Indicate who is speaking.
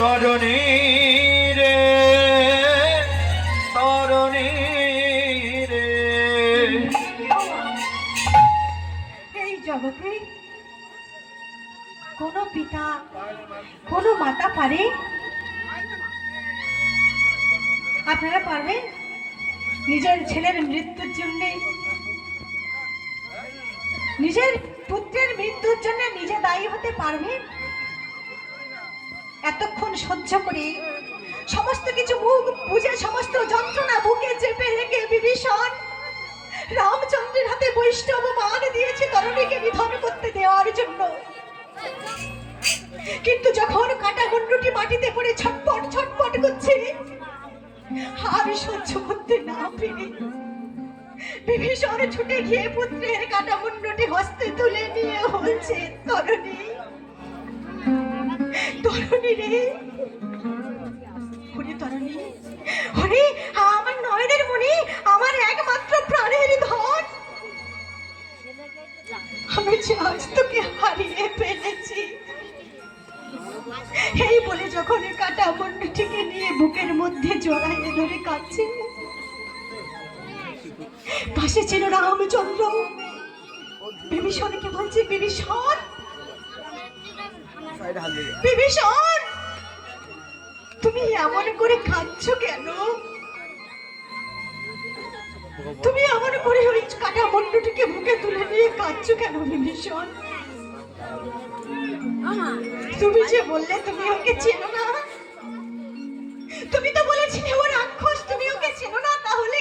Speaker 1: তরণী রে তরণী রে।
Speaker 2: এই জগতে কোনো পিতা কোনো মাতা পারে? আপনারা পারবেন নিজের ছেলের মৃত্যুর জন্য, নিজের পুত্রের মৃত্যুর জন্য নিজে দায়ী হতে পারবেন? এতক্ষণ সহ্য করে সমস্ত কিছু মুখ বুঝে সমস্ত যন্ত্রণা বুকে চেপে রেখে বিভীষণ রামচন্দ্রের হাতে বৈষ্ণব মান দিয়েছে তরণীকে নিধন করতে দেওয়ার জন্য। কিন্তু যখন কাটা মুন্ডুটি মাটিতে পড়ে ছটপট ছটপট করছে, আর সহ্য করতে না পেরে বিভীষণ ছুটে গিয়ে পুত্রের কাটা মুন্ডুটি হস্তে তুলে নিয়ে বলছে, তরণী তরণী রে, ওরে তরণী, ওরে আমার নয়নের মণি, আমার একমাত্র প্রাণের ধন, আমি যে আজ তোকে হারিয়ে ফেলেছি। এই বলে যখন কাটা মুন্ডুটিকে নিয়ে বুকের মধ্যে জড়াইয়ে ধরে কাঁদছে, পাশে ছিল রামচন্দ্র। বিভীষণকে বলছে, বিভীষণ বিভীষণ, তুমি এমন করে কাঁদছো কেন? তুমি এমন করে ওই কাটা মুন্ডুটিকে বুকে তুলে নিয়ে কাঁদছো কেন বিভীষণ? তুমি যে বললে তুমি ওকে চেনো না, তুমি তো বলেছিলে ও রাক্ষস, তুমি ওকে চেনো না, তাহলে